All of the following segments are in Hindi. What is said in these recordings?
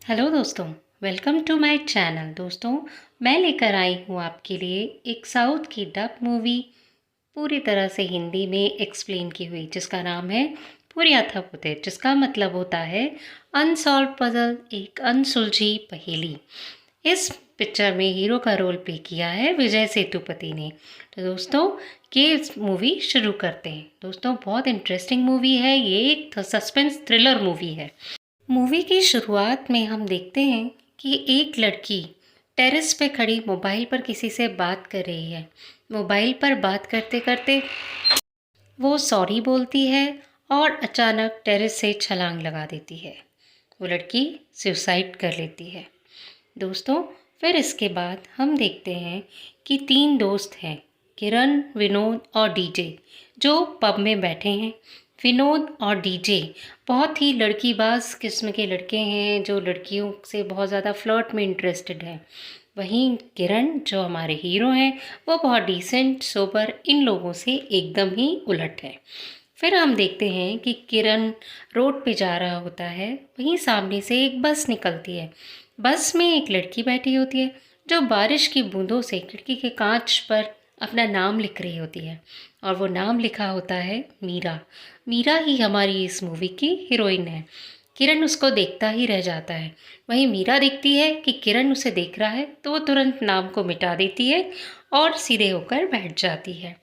हेलो दोस्तों, वेलकम टू माय चैनल। दोस्तों, मैं लेकर आई हूँ आपके लिए एक साउथ की डब मूवी पूरी तरह से हिंदी में एक्सप्लेन की हुई, जिसका नाम है पुरियाथा पुते, जिसका मतलब होता है अनसॉल्व पजल, एक अनसुलझी पहेली। इस पिक्चर में हीरो का रोल प्ले किया है विजय सेतुपति ने। तो दोस्तों, ये मूवी शुरू करते हैं। दोस्तों, बहुत इंटरेस्टिंग मूवी है, ये एक सस्पेंस थ्रिलर मूवी है। मूवी की शुरुआत में हम देखते हैं कि एक लड़की टेरेस पे खड़ी मोबाइल पर किसी से बात कर रही है। मोबाइल पर बात करते करते वो सॉरी बोलती है और अचानक टेरेस से छलांग लगा देती है। वो लड़की सुसाइड कर लेती है। दोस्तों, फिर इसके बाद हम देखते हैं कि तीन दोस्त हैं, किरण, विनोद और डीजे, जो पब में बैठे हैं। विनोद और डीजे बहुत ही लड़कीबाज किस्म के लड़के हैं, जो लड़कियों से बहुत ज़्यादा फ्लर्ट में इंटरेस्टेड हैं। वहीं किरण, जो हमारे हीरो हैं, वो बहुत डिसेंट, सोबर, इन लोगों से एकदम ही उलट है। फिर हम देखते हैं कि किरण रोड पे जा रहा होता है। वहीं सामने से एक बस निकलती है। बस में एक लड़की बैठी होती है, जो बारिश की बूंदों से खिड़की के कांच पर अपना नाम लिख रही होती है, और वो नाम लिखा होता है मीरा। मीरा ही हमारी इस मूवी की हीरोइन है। किरण उसको देखता ही रह जाता है। वहीं मीरा देखती है कि किरण उसे देख रहा है, तो वो तुरंत नाम को मिटा देती है और सीधे होकर बैठ जाती है।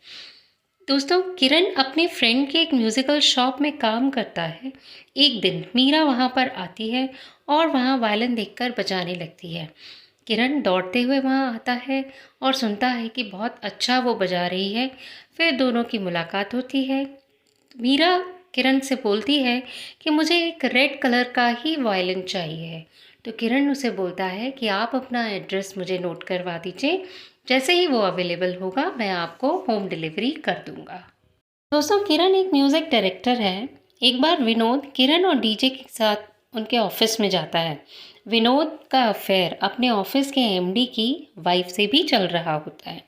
दोस्तों, किरण अपने फ्रेंड के एक म्यूज़िकल शॉप में काम करता है। एक दिन मीरा वहाँ पर आती है और वहाँ वायलिन देखकर बजाने लगती है। किरण दौड़ते हुए वहाँ आता है और सुनता है कि बहुत अच्छा वो बजा रही है। फिर दोनों की मुलाकात होती है। मीरा किरण से बोलती है कि मुझे एक रेड कलर का ही वायलिन चाहिए है। तो किरण उसे बोलता है कि आप अपना एड्रेस मुझे नोट करवा दीजिए, जैसे ही वो अवेलेबल होगा मैं आपको होम डिलीवरी कर दूंगा। दोस्तों, किरण एक म्यूज़िक डायरेक्टर है। एक बार विनोद किरण और डीजे के साथ उनके ऑफिस में जाता है। विनोद का अफेयर अपने ऑफिस के एमडी की वाइफ से भी चल रहा होता है।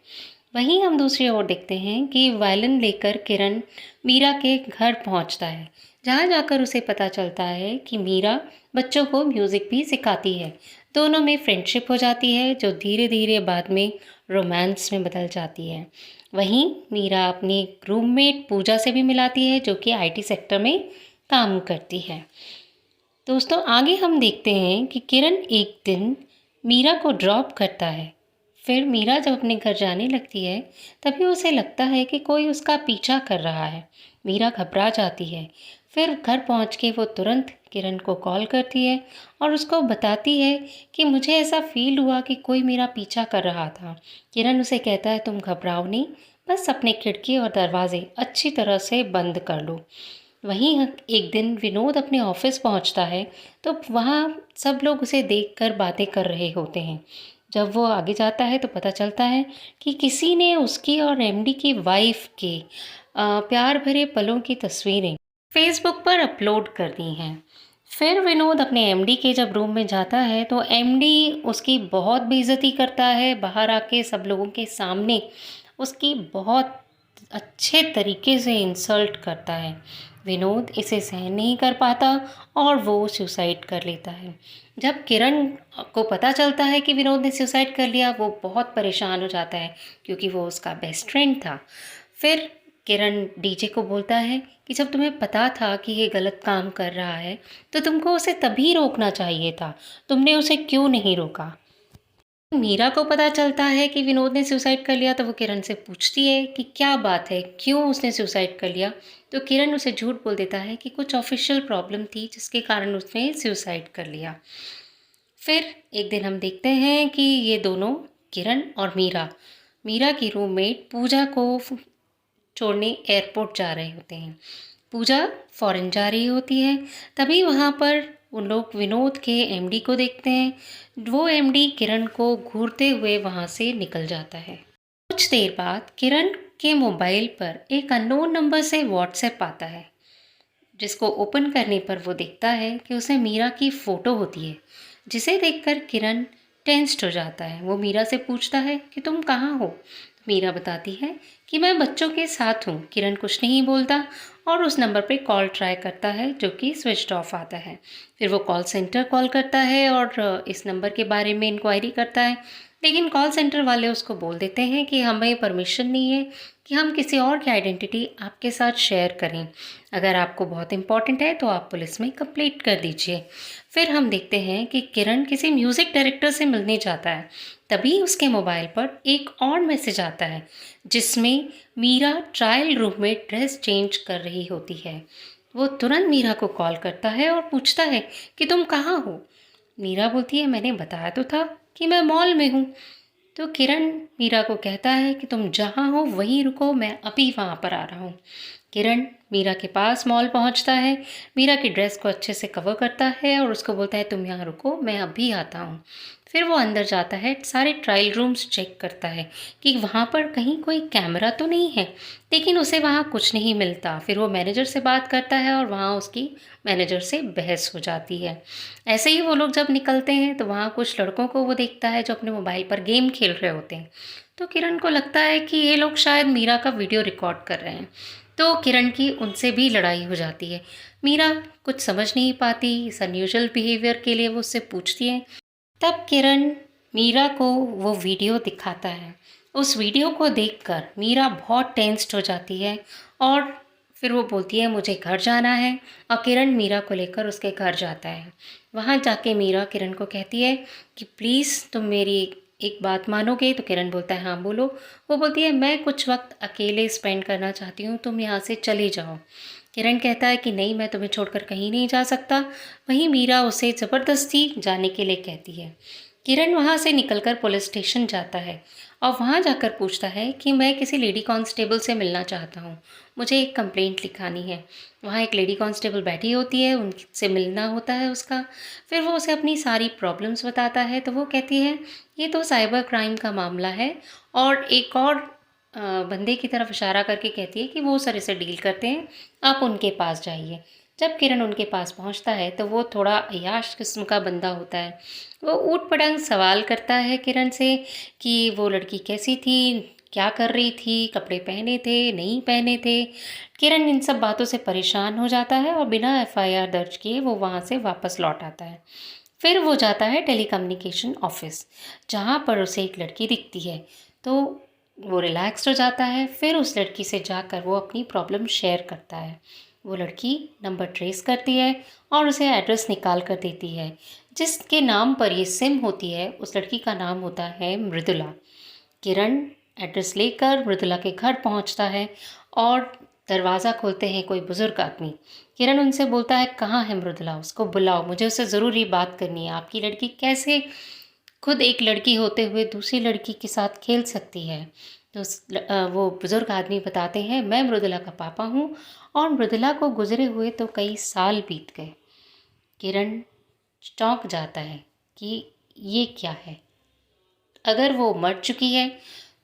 वहीं हम दूसरी ओर देखते हैं कि वायलिन लेकर किरण मीरा के घर पहुंचता है, जहां जाकर उसे पता चलता है कि मीरा बच्चों को म्यूज़िक भी सिखाती है। दोनों में फ्रेंडशिप हो जाती है, जो धीरे धीरे बाद में रोमांस में बदल जाती है। वहीं मीरा अपनी रूममेट पूजा से भी मिलाती है, जो कि आईटी सेक्टर में काम करती है। दोस्तों, आगे हम देखते हैं कि किरण एक दिन मीरा को ड्रॉप करता है। फिर मीरा जब अपने घर जाने लगती है, तभी उसे लगता है कि कोई उसका पीछा कर रहा है। मीरा घबरा जाती है। फिर घर पहुंच के वो तुरंत किरण को कॉल करती है और उसको बताती है कि मुझे ऐसा फील हुआ कि कोई मेरा पीछा कर रहा था। किरण उसे कहता है, तुम घबराओ नहीं, बस अपने खिड़की और दरवाजे अच्छी तरह से बंद कर लो। वहीं एक दिन विनोद अपने ऑफिस पहुंचता है, तो वहाँ सब लोग उसे देखकर बातें कर रहे होते हैं। जब वो आगे जाता है तो पता चलता है कि किसी ने उसकी और एमडी की वाइफ के प्यार भरे पलों की तस्वीरें फेसबुक पर अपलोड कर दी हैं। फिर विनोद अपने एमडी के जब रूम में जाता है, तो एमडी उसकी बहुत बेइज्जती करता है। बाहर आके सब लोगों के सामने उसकी बहुत अच्छे तरीके से इंसल्ट करता है। विनोद इसे सहन नहीं कर पाता और वो सुसाइड कर लेता है। जब किरण को पता चलता है कि विनोद ने सुसाइड कर लिया, वो बहुत परेशान हो जाता है, क्योंकि वो उसका बेस्ट फ्रेंड था। फिर किरण डीजे को बोलता है कि जब तुम्हें पता था कि ये गलत काम कर रहा है, तो तुमको उसे तभी रोकना चाहिए था, तुमने उसे क्यों नहीं रोका। मीरा को पता चलता है कि विनोद ने सुसाइड कर लिया, तो वो किरण से पूछती है कि क्या बात है, क्यों उसने सुसाइड कर लिया। तो किरण उसे झूठ बोल देता है कि कुछ ऑफिशियल प्रॉब्लम थी, जिसके कारण उसने सुसाइड कर लिया। फिर एक दिन हम देखते हैं कि ये दोनों, किरण और मीरा, मीरा की रूममेट पूजा को छोड़ने एयरपोर्ट जा रहे होते हैं। पूजा फॉरेन जा रही होती है। तभी वहाँ पर उन लोग विनोद के एमडी को देखते हैं। वो एमडी किरण को घूरते हुए वहाँ से निकल जाता है। कुछ देर बाद किरण के मोबाइल पर एक अननोन नंबर से व्हाट्सएप आता है, जिसको ओपन करने पर वो देखता है कि उसे मीरा की फ़ोटो होती है, जिसे देखकर किरण टेंस्ड हो जाता है। वो मीरा से पूछता है कि तुम कहाँ हो। मीरा बताती है कि मैं बच्चों के साथ हूँ। किरण कुछ नहीं बोलता और उस नंबर पे कॉल ट्राई करता है जो कि स्विच्ड ऑफ आता है। फिर वो कॉल सेंटर कॉल करता है और इस नंबर के बारे में इंक्वायरी करता है, लेकिन कॉल सेंटर वाले उसको बोल देते हैं कि हमें परमिशन नहीं है कि हम किसी और की आइडेंटिटी आपके साथ शेयर करें। अगर आपको बहुत इम्पॉर्टेंट है तो आप पुलिस में कंप्लेंट कर दीजिए। फिर हम देखते हैं कि किरण किसी म्यूज़िक डायरेक्टर से मिलने जाता है। तभी उसके मोबाइल पर एक और मैसेज आता है जिसमें मीरा ट्रायल रूम में ड्रेस चेंज कर रही होती है। वो तुरंत मीरा को कॉल करता है और पूछता है कि तुम कहाँ हो। मीरा बोलती है मैंने बताया तो था कि मैं मॉल में हूँ। तो किरण मीरा को कहता है कि तुम जहाँ हो वहीं रुको, मैं अभी वहाँ पर आ रहा हूँ। किरण मीरा के पास मॉल पहुँचता है, मीरा की ड्रेस को अच्छे से कवर करता है और उसको बोलता है तुम यहाँ रुको, मैं अभी आता हूँ। फिर वो अंदर जाता है, सारे ट्रायल रूम्स चेक करता है कि वहाँ पर कहीं कोई कैमरा तो नहीं है, लेकिन उसे वहाँ कुछ नहीं मिलता। फिर वो मैनेजर से बात करता है और वहाँ उसकी मैनेजर से बहस हो जाती है। ऐसे ही वो लोग जब निकलते हैं तो वहाँ कुछ लड़कों को वो देखता है जो अपने मोबाइल पर गेम खेल रहे होते हैं। तो किरण को लगता है कि ये लोग शायद मीरा का वीडियो रिकॉर्ड कर रहे हैं। तो किरण की उनसे भी लड़ाई हो जाती है। मीरा कुछ समझ नहीं पाती इस अनयूजुअल बिहेवियर के लिए वो उससे पूछती है। तब किरण मीरा को वो वीडियो दिखाता है। उस वीडियो को देखकर मीरा बहुत टेंस्ड हो जाती है और फिर वो बोलती है मुझे घर जाना है और किरण मीरा को लेकर उसके घर जाता है। वहाँ जाके मीरा किरण को कहती है कि प्लीज़ तुम मेरी एक बात मानोगे। तो किरण बोलता है हाँ बोलो। वो बोलती है मैं कुछ वक्त अकेले स्पेंड करना चाहती हूँ, तुम यहाँ से चले जाओ। किरण कहता है कि नहीं, मैं तुम्हें छोड़कर कहीं नहीं जा सकता। वहीं मीरा उसे ज़बरदस्ती जाने के लिए कहती है। किरण वहाँ से निकलकर पुलिस स्टेशन जाता है और वहाँ जाकर पूछता है कि मैं किसी लेडी कांस्टेबल से मिलना चाहता हूँ, मुझे एक कंप्लेंट लिखानी है। वहाँ एक लेडी कांस्टेबल बैठी होती है, उनसे मिलना होता है उसका। फिर वो उसे अपनी सारी प्रॉब्लम्स बताता है तो वो कहती है ये तो साइबर क्राइम का मामला है, और एक और बंदे की तरफ इशारा करके कहती है कि वो सर इसे डील करते हैं, आप उनके पास जाइए। जब किरण उनके पास पहुंचता है तो वो थोड़ा अय्याश किस्म का बंदा होता है। वो ऊट पटांग सवाल करता है किरण से कि वो लड़की कैसी थी, क्या कर रही थी, कपड़े पहने थे नहीं पहने थे। किरण इन सब बातों से परेशान हो जाता है और बिना एफआईआर दर्ज किए वो वहाँ से वापस लौट आता है। फिर वो जाता है टेलीकम्युनिकेशन ऑफिस, जहाँ पर उसे एक लड़की दिखती है। तो वो रिलैक्स्ड हो जाता है। फिर उस लड़की से जाकर वो अपनी प्रॉब्लम शेयर करता है। वो लड़की नंबर ट्रेस करती है और उसे एड्रेस निकाल कर देती है। जिसके नाम पर ये सिम होती है उस लड़की का नाम होता है मृदुला। किरण एड्रेस लेकर मृदुला के घर पहुंचता है और दरवाज़ा खोलते हैं कोई बुज़ुर्ग आदमी। किरण उनसे बोलता है कहाँ है मृदुला, उसको बुलाओ, मुझे उससे ज़रूरी बात करनी है। आपकी लड़की कैसे खुद एक लड़की होते हुए दूसरी लड़की के साथ खेल सकती है। तो वो बुज़ुर्ग आदमी बताते हैं मैं मृदुला का पापा हूँ और मृदुला को गुजरे हुए तो कई साल बीत गए। किरण चौंक जाता है कि ये क्या है, अगर वो मर चुकी है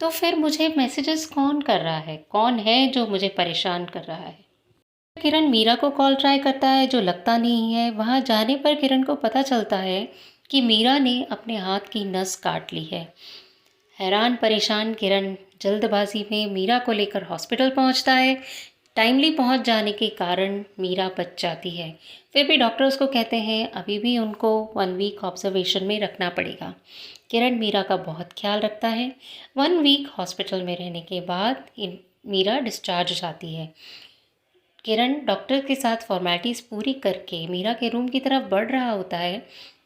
तो फिर मुझे मैसेजेस कौन कर रहा है, कौन है जो मुझे परेशान कर रहा है। किरण मीरा को कॉल ट्राई करता है जो लगता नहीं है। वहाँ जाने पर किरण को पता चलता है कि मीरा ने अपने हाथ की नस काट ली है। हैरान परेशान किरण जल्दबाजी में मीरा को लेकर हॉस्पिटल पहुँचता है। टाइमली पहुँच जाने के कारण मीरा बच जाती है। फिर भी डॉक्टर उसको कहते हैं अभी भी उनको 1 वीक ऑब्जर्वेशन में रखना पड़ेगा। किरण मीरा का बहुत ख्याल रखता है। 1 वीक हॉस्पिटल में रहने के बाद मीरा डिस्चार्ज हो जाती है। किरण डॉक्टर के साथ फॉर्मेलिटीज़ पूरी करके मीरा के रूम की तरफ बढ़ रहा होता है।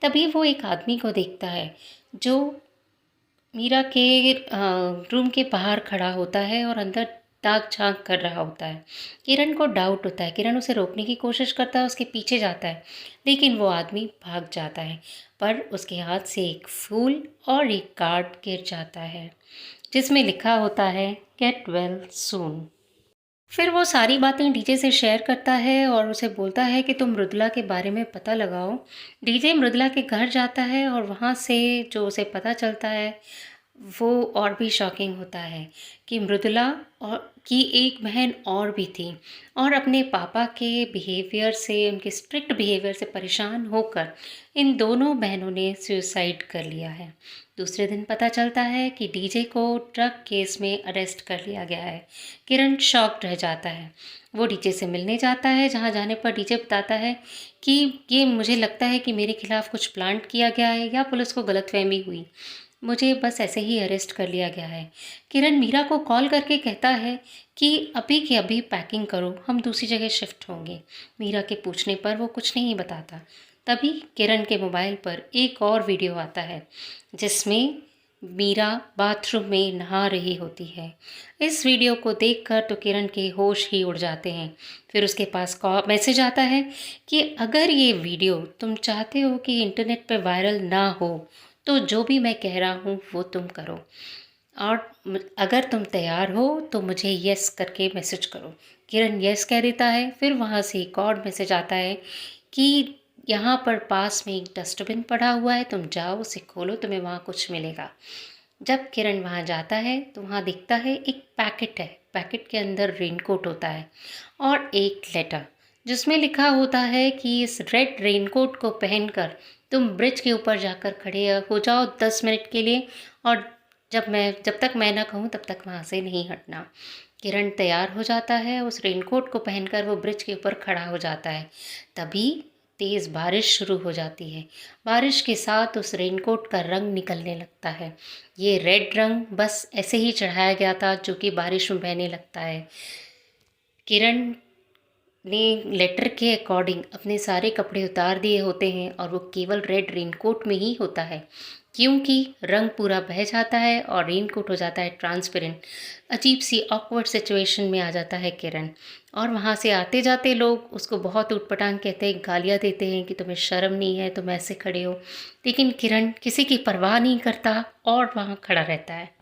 तभी वो एक आदमी को देखता है जो मीरा के रूम के बाहर खड़ा होता है और अंदर ताक झांक कर रहा होता है। किरण को डाउट होता है। किरण उसे रोकने की कोशिश करता है, उसके पीछे जाता है, लेकिन वो आदमी भाग जाता है। पर उसके हाथ से एक फूल और एक कार्ड गिर जाता है जिसमें लिखा होता है गेट वेल सून। फिर वो सारी बातें डीजे से शेयर करता है और उसे बोलता है कि तुम मृदुला के बारे में पता लगाओ। डीजे मृदुला के घर जाता है और वहाँ से जो उसे पता चलता है वो और भी शॉकिंग होता है कि मृदुला और की एक बहन और भी थी, और अपने पापा के बिहेवियर से, उनके स्ट्रिक्ट बिहेवियर से परेशान होकर इन दोनों बहनों ने सुसाइड कर लिया है। दूसरे दिन पता चलता है कि डीजे को ड्रग केस में अरेस्ट कर लिया गया है। किरण शॉक्ड रह जाता है। वो डीजे से मिलने जाता है, जहाँ जाने पर डीजे बताता है कि ये मुझे लगता है कि मेरे खिलाफ़ कुछ प्लांट किया गया है या पुलिस को गलतफहमी हुई, मुझे बस ऐसे ही अरेस्ट कर लिया गया है। किरण मीरा को कॉल करके कहता है कि अभी के अभी पैकिंग करो, हम दूसरी जगह शिफ्ट होंगे। मीरा के पूछने पर वो कुछ नहीं बताता। तभी किरण के मोबाइल पर एक और वीडियो आता है जिसमें मीरा बाथरूम में नहा रही होती है। इस वीडियो को देखकर तो किरण के होश ही उड़ जाते हैं। फिर उसके पास मैसेज आता है कि अगर ये वीडियो तुम चाहते हो कि इंटरनेट पर वायरल ना हो तो जो भी मैं कह रहा हूँ वो तुम करो, और अगर तुम तैयार हो तो मुझे यस करके मैसेज करो। किरण यस कह देता है। फिर वहाँ से एक और मैसेज आता है कि यहाँ पर पास में एक डस्टबिन पड़ा हुआ है, तुम जाओ उसे खोलो, तुम्हें वहाँ कुछ मिलेगा। जब किरण वहाँ जाता है तो वहाँ दिखता है एक पैकेट है। पैकेट के अंदर रेनकोट होता है और एक लेटर जिसमें लिखा होता है कि इस रेड रेनकोट को पहनकर तुम ब्रिज के ऊपर जाकर खड़े हो जाओ 10 मिनट के लिए, और जब तक मैं ना कहूँ तब तक वहाँ से नहीं हटना। किरण तैयार हो जाता है, उस रेनकोट को पहनकर वो ब्रिज के ऊपर खड़ा हो जाता है। तभी तेज़ बारिश शुरू हो जाती है। बारिश के साथ उस रेनकोट का रंग निकलने लगता है। ये रेड रंग बस ऐसे ही चढ़ाया गया था जो कि बारिश में बहने लगता है। किरण ने लेटर के अकॉर्डिंग अपने सारे कपड़े उतार दिए होते हैं और वो केवल रेड रेनकोट में ही होता है, क्योंकि रंग पूरा बह जाता है और रेनकोट हो जाता है ट्रांसपेरेंट। अजीब सी ऑकवर्ड सिचुएशन में आ जाता है किरण, और वहाँ से आते जाते लोग उसको बहुत ऊटपटांग कहते हैं, गालियाँ देते हैं कि तुम्हें शर्म नहीं है, तुम ऐसे खड़े हो। लेकिन किरण किसी की परवाह नहीं करता और वहाँ खड़ा रहता है।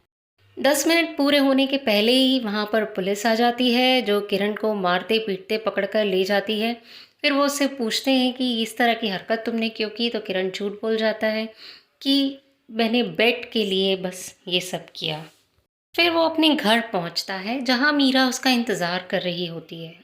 10 मिनट पूरे होने के पहले ही वहाँ पर पुलिस आ जाती है, जो किरण को मारते पीटते पकड़कर ले जाती है। फिर वो उससे पूछते हैं कि इस तरह की हरकत तुमने क्यों की, तो किरण झूठ बोल जाता है कि मैंने बेट के लिए बस ये सब किया। फिर वो अपने घर पहुँचता है, जहाँ मीरा उसका इंतज़ार कर रही होती है।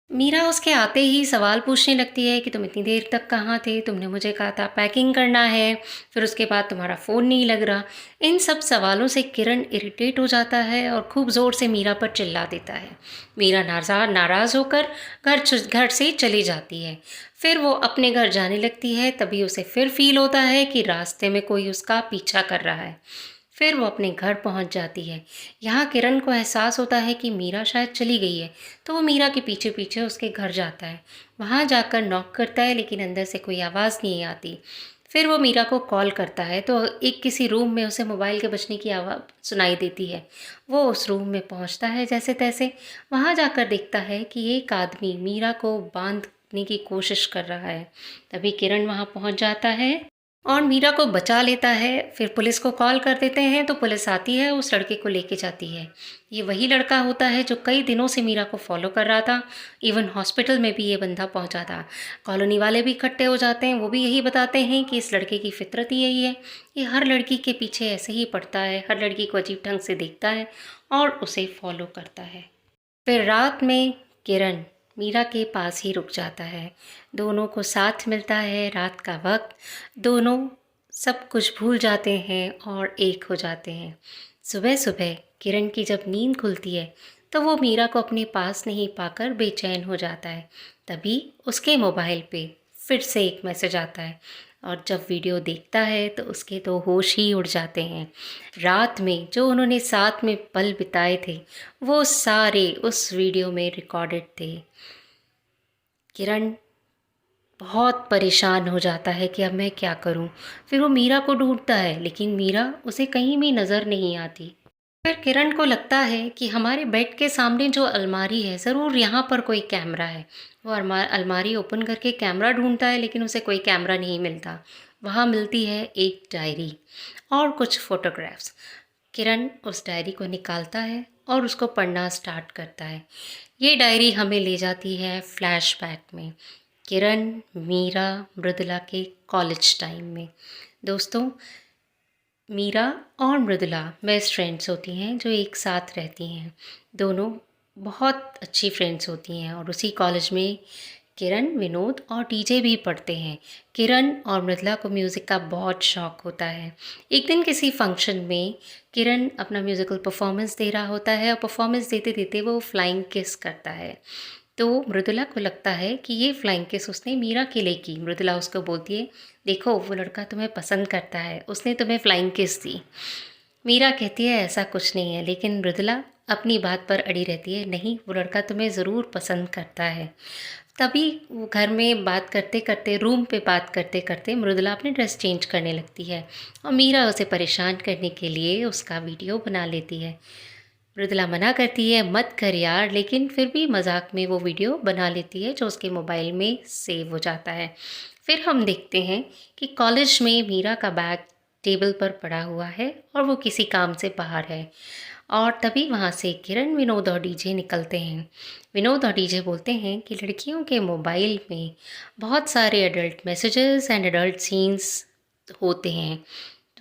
मीरा उसके आते ही सवाल पूछने लगती है कि तुम इतनी देर तक कहाँ थे, तुमने मुझे कहा था पैकिंग करना है, फिर उसके बाद तुम्हारा फ़ोन नहीं लग रहा। इन सब सवालों से किरण इरिटेट हो जाता है और खूब ज़ोर से मीरा पर चिल्ला देता है। मीरा नाराज़ होकर घर से चली जाती है। फिर वो अपने घर जाने लगती है, तभी उसे फिर फील होता है कि रास्ते में कोई उसका पीछा कर रहा है। फिर वो अपने घर पहुंच जाती है। यहाँ किरण को एहसास होता है कि मीरा शायद चली गई है, तो वो मीरा के पीछे पीछे उसके घर जाता है। वहाँ जाकर नॉक करता है, लेकिन अंदर से कोई आवाज़ नहीं आती। फिर वो मीरा को कॉल करता है तो एक किसी रूम में उसे मोबाइल के बजने की आवाज़ सुनाई देती है। वो उस रूम में पहुँचता है जैसे तैसे। वहाँ जाकर देखता है कि एक आदमी मीरा को बांधने की कोशिश कर रहा है। तभी किरण वहाँ पहुँच जाता है और मीरा को बचा लेता है। फिर पुलिस को कॉल कर देते हैं तो पुलिस आती है, उस लड़के को लेके जाती है। ये वही लड़का होता है जो कई दिनों से मीरा को फॉलो कर रहा था। इवन हॉस्पिटल में भी ये बंदा पहुंचा था। कॉलोनी वाले भी इकट्ठे हो जाते हैं, वो भी यही बताते हैं कि इस लड़के की फितरत ही यही है, ये हर लड़की के पीछे ऐसे ही पड़ता है, हर लड़की को अजीब ढंग से देखता है और उसे फॉलो करता है। फिर रात में किरण मीरा के पास ही रुक जाता है। दोनों को साथ मिलता है रात का वक्त। दोनों सब कुछ भूल जाते हैं और एक हो जाते हैं। सुबह सुबह किरण की जब नींद खुलती है तो वो मीरा को अपने पास नहीं पाकर बेचैन हो जाता है। तभी उसके मोबाइल पे फिर से एक मैसेज आता है, और जब वीडियो देखता है तो उसके तो होश ही उड़ जाते हैं। रात में जो उन्होंने साथ में पल बिताए थे वो सारे उस वीडियो में रिकॉर्डेड थे। किरण बहुत परेशान हो जाता है कि अब मैं क्या करूं। फिर वो मीरा को ढूंढता है, लेकिन मीरा उसे कहीं भी नज़र नहीं आती। फिर किरण को लगता है कि हमारे बेड के सामने जो अलमारी है, ज़रूर यहाँ पर कोई कैमरा है। वो अलमारी ओपन करके कैमरा ढूंढता है, लेकिन उसे कोई कैमरा नहीं मिलता। वहाँ मिलती है एक डायरी और कुछ फ़ोटोग्राफ्स। किरण उस डायरी को निकालता है और उसको पढ़ना स्टार्ट करता है। ये डायरी हमें ले जाती है फ्लैशबैक में, किरण, मीरा, मृदुला के कॉलेज टाइम में। दोस्तों, मीरा और मृदुला बेस्ट फ्रेंड्स होती हैं जो एक साथ रहती हैं। दोनों बहुत अच्छी फ्रेंड्स होती हैं और उसी कॉलेज में किरण, विनोद और टीजे भी पढ़ते हैं। किरण और मृदुला को म्यूज़िक का बहुत शौक होता है। एक दिन किसी फंक्शन में किरण अपना म्यूज़िकल परफॉर्मेंस दे रहा होता है और परफॉर्मेंस देते देते वो फ्लाइंग किस करता है। तो मृदुला को लगता है कि ये फ्लाइंग किस उसने मीरा के लिए की। मृदुला उसको बोलती है, देखो वो लड़का तुम्हें पसंद करता है, उसने तुम्हें फ्लाइंग किस दी। मीरा कहती है ऐसा कुछ नहीं है, लेकिन मृदुला अपनी बात पर अड़ी रहती है, नहीं वो लड़का तुम्हें ज़रूर पसंद करता है। तभी वो घर में बात करते करते, रूम पे बात करते करते मृदुला अपनी ड्रेस चेंज करने लगती है और मीरा उसे परेशान करने के लिए उसका वीडियो बना लेती है। मृदुला मना करती है, मत कर यार, लेकिन फिर भी मजाक में वो वीडियो बना लेती है जो उसके मोबाइल में सेव हो जाता है। फिर हम देखते हैं कि कॉलेज में मीरा का बैग टेबल पर पड़ा हुआ है और वो किसी काम से बाहर है और तभी वहाँ से किरण, विनोद और डीजे निकलते हैं। विनोद और डीजे बोलते हैं कि लड़कियों के मोबाइल में बहुत सारे adult messages and adult scenes होते हैं।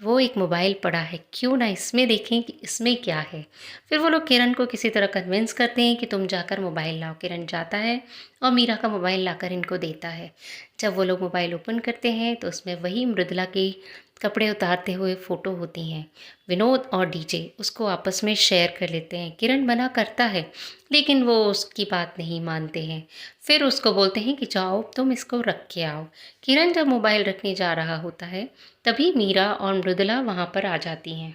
वो एक मोबाइल पड़ा है, क्यों ना इसमें देखें कि इसमें क्या है। फिर वो लोग किरण को किसी तरह कन्विंस करते हैं कि तुम जाकर मोबाइल लाओ। किरण जाता है और मीरा का मोबाइल लाकर इनको देता है। जब वो लोग मोबाइल ओपन करते हैं तो उसमें वही मृदुला की कपड़े उतारते हुए फ़ोटो होती हैं। विनोद और डीजे उसको आपस में शेयर कर लेते हैं। किरण मना करता है, लेकिन वो उसकी बात नहीं मानते हैं। फिर उसको बोलते हैं कि जाओ तुम इसको रख के आओ। किरण जब मोबाइल रखने जा रहा होता है तभी मीरा और मृदुला वहाँ पर आ जाती हैं।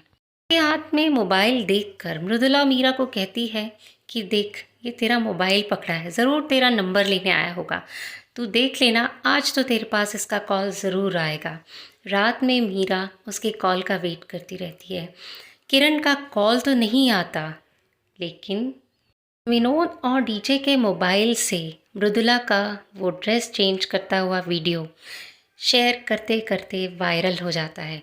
के हाथ में मोबाइल देखकर मृदुला मीरा को कहती है कि देख, ये तेरा मोबाइल पकड़ा है, ज़रूर तेरा नंबर लेने आया होगा, तू देख लेना, आज तो तेरे पास इसका कॉल ज़रूर आएगा। रात में मीरा उसके कॉल का वेट करती रहती है। किरण का कॉल तो नहीं आता, लेकिन विनोद और डीजे के मोबाइल से मृदुला का वो ड्रेस चेंज करता हुआ वीडियो शेयर करते करते वायरल हो जाता है।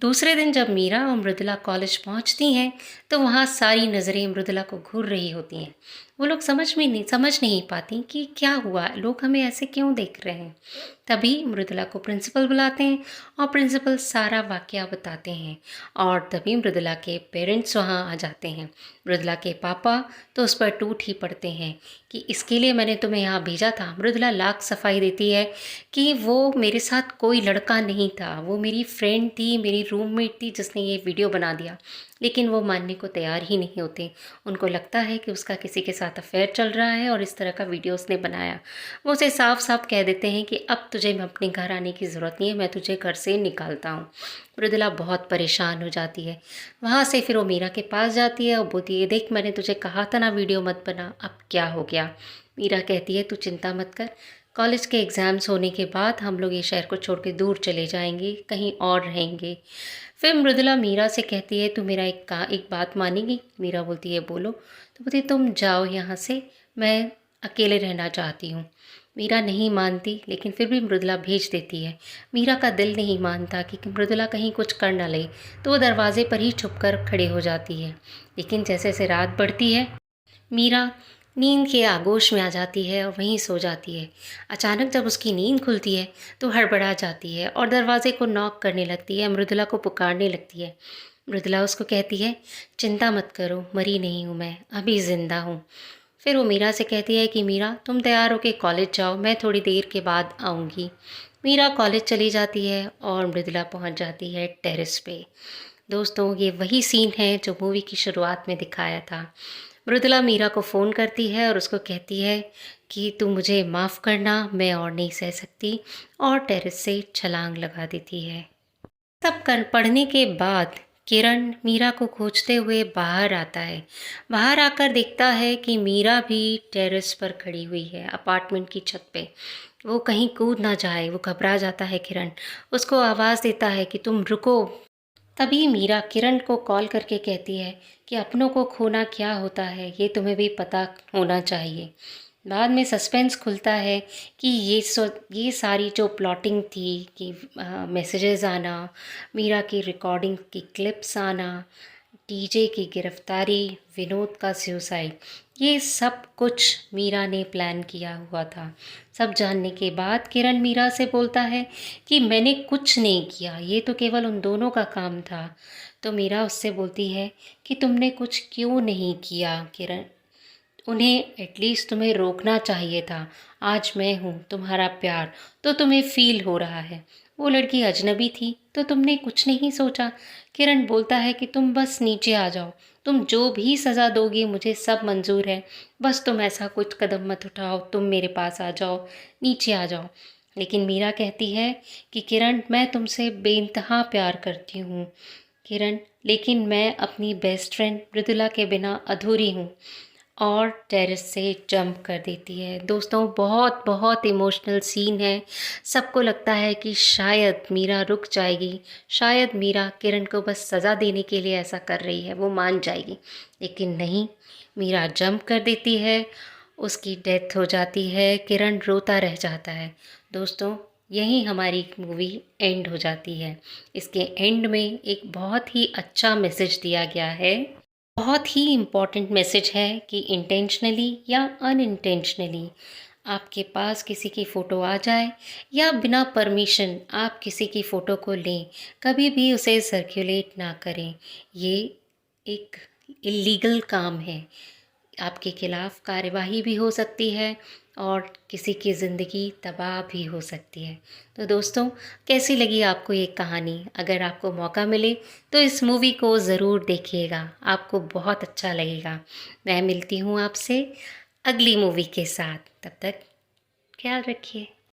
दूसरे दिन जब मीरा और मृदुला कॉलेज पहुंचती हैं तो वहाँ सारी नज़रें मृदुला को घूर रही होती हैं। वो लोग समझ नहीं पाती कि क्या हुआ, लोग हमें ऐसे क्यों देख रहे हैं। तभी मृदुला को प्रिंसिपल बुलाते हैं और प्रिंसिपल सारा वाकया बताते हैं और तभी मृदुला के पेरेंट्स वहाँ आ जाते हैं। मृदुला के पापा तो उस पर टूट ही पड़ते हैं कि इसके लिए मैंने तुम्हें यहाँ भेजा था। मृदुला लाख सफाई देती है कि वो मेरे साथ कोई लड़का नहीं था, वो मेरी फ्रेंड थी, मेरी रूममेट थी जिसने ये वीडियो बना दिया। लेकिन वो मानने को तैयार ही नहीं होते। उनको लगता है कि उसका किसी के साथ अफेयर चल रहा है और इस तरह का वीडियो उसने बनाया। वो उसे साफ साफ कह देते हैं कि अब तुझे अपने घर आने की ज़रूरत नहीं है, मैं तुझे घर से निकालता हूँ। मृदुला बहुत परेशान हो जाती है। वहाँ से फिर वो मीरा के पास जाती है और बोलती है, देख मैंने तुझे कहा था ना वीडियो मत बना, अब क्या हो गया। मीरा कहती है, तू चिंता मत कर, कॉलेज के एग्ज़ाम्स होने के बाद हम लोग ये शहर को छोड़ के दूर चले जाएंगे, कहीं और रहेंगे। फिर मृदुला मीरा से कहती है, तू मेरा एक बात मानेगी। मीरा बोलती है, बोलो। तो बोलती, तुम जाओ यहाँ से, मैं अकेले रहना चाहती हूँ। मीरा नहीं मानती, लेकिन फिर भी मृदुला भेज देती है। मीरा का दिल नहीं मानता कि मृदुला कहीं कुछ कर ना ले, तो वो दरवाजे पर ही छुपकर खड़े हो जाती है। लेकिन जैसे जैसे रात बढ़ती है मीरा नींद के आगोश में आ जाती है और वहीं सो जाती है। अचानक जब उसकी नींद खुलती है तो हड़बड़ा जाती है और दरवाजे को नॉक करने लगती है, मृदुला को पुकारने लगती है। मृदुला उसको कहती है, चिंता मत करो, मरी नहीं हूँ मैं, अभी ज़िंदा हूँ। फिर वो मीरा से कहती है कि मीरा तुम तैयार होके कॉलेज जाओ, मैं थोड़ी देर के बाद आऊँगी। मीरा कॉलेज चली जाती है और मृदुला पहुँच जाती है टेरेस पे। दोस्तों, ये वही सीन है जो मूवी की शुरुआत में दिखाया था। मृदुला मीरा को फ़ोन करती है और उसको कहती है कि तुम मुझे माफ़ करना, मैं और नहीं सह सकती, और टेरेस से छलांग लगा देती है। सब कर पढ़ने के बाद किरण मीरा को खोजते हुए बाहर आता है। बाहर आकर देखता है कि मीरा भी टेरेस पर खड़ी हुई है, अपार्टमेंट की छत पे। वो कहीं कूद ना जाए, वो घबरा जाता है। किरण उसको आवाज़ देता है कि तुम रुको। तभी मीरा किरण को कॉल करके कहती है कि अपनों को खोना क्या होता है ये तुम्हें भी पता होना चाहिए। बाद में सस्पेंस खुलता है कि ये सारी जो प्लॉटिंग थी कि मैसेजेस आना, मीरा की रिकॉर्डिंग की क्लिप्स आना, डीजे की गिरफ्तारी, विनोद का सुसाइड, ये सब कुछ मीरा ने प्लान किया हुआ था। सब जानने के बाद किरण मीरा से बोलता है कि मैंने कुछ नहीं किया, ये तो केवल उन दोनों का काम था। तो मीरा उससे बोलती है कि तुमने कुछ क्यों नहीं किया किरण, उन्हें एटलीस्ट तुम्हें रोकना चाहिए था। आज मैं हूँ तुम्हारा प्यार, तो तुम्हें फील हो रहा है। वो लड़की अजनबी थी तो तुमने कुछ नहीं सोचा। किरण बोलता है कि तुम बस नीचे आ जाओ, तुम जो भी सज़ा दोगे मुझे सब मंजूर है, बस तुम ऐसा कुछ कदम मत उठाओ, तुम मेरे पास आ जाओ, नीचे आ जाओ। लेकिन मीरा कहती है कि किरण मैं तुमसे बेइंतहा प्यार करती हूँ किरण, लेकिन मैं अपनी बेस्ट फ्रेंड मृदुला के बिना अधूरी हूँ, और टेरेस से जंप कर देती है। दोस्तों बहुत बहुत इमोशनल सीन है। सबको लगता है कि शायद मीरा रुक जाएगी, शायद मीरा किरण को बस सज़ा देने के लिए ऐसा कर रही है, वो मान जाएगी, लेकिन नहीं, मीरा जंप कर देती है, उसकी डेथ हो जाती है, किरण रोता रह जाता है। दोस्तों यहीं हमारी मूवी एंड हो जाती है। इसके एंड में एक बहुत ही अच्छा मैसेज दिया गया है, बहुत ही इम्पॉर्टेंट मैसेज है कि इंटेंशनली या अनइंटेंशनली आपके पास किसी की फ़ोटो आ जाए या बिना परमिशन आप किसी की फ़ोटो को लें, कभी भी उसे सर्कुलेट ना करें। ये एक इलीगल काम है, आपके खिलाफ कार्यवाही भी हो सकती है और किसी की ज़िंदगी तबाह भी हो सकती है। तो दोस्तों कैसी लगी आपको ये कहानी? अगर आपको मौका मिले तो इस मूवी को ज़रूर देखिएगा, आपको बहुत अच्छा लगेगा। मैं मिलती हूँ आपसे अगली मूवी के साथ, तब तक ख्याल रखिए।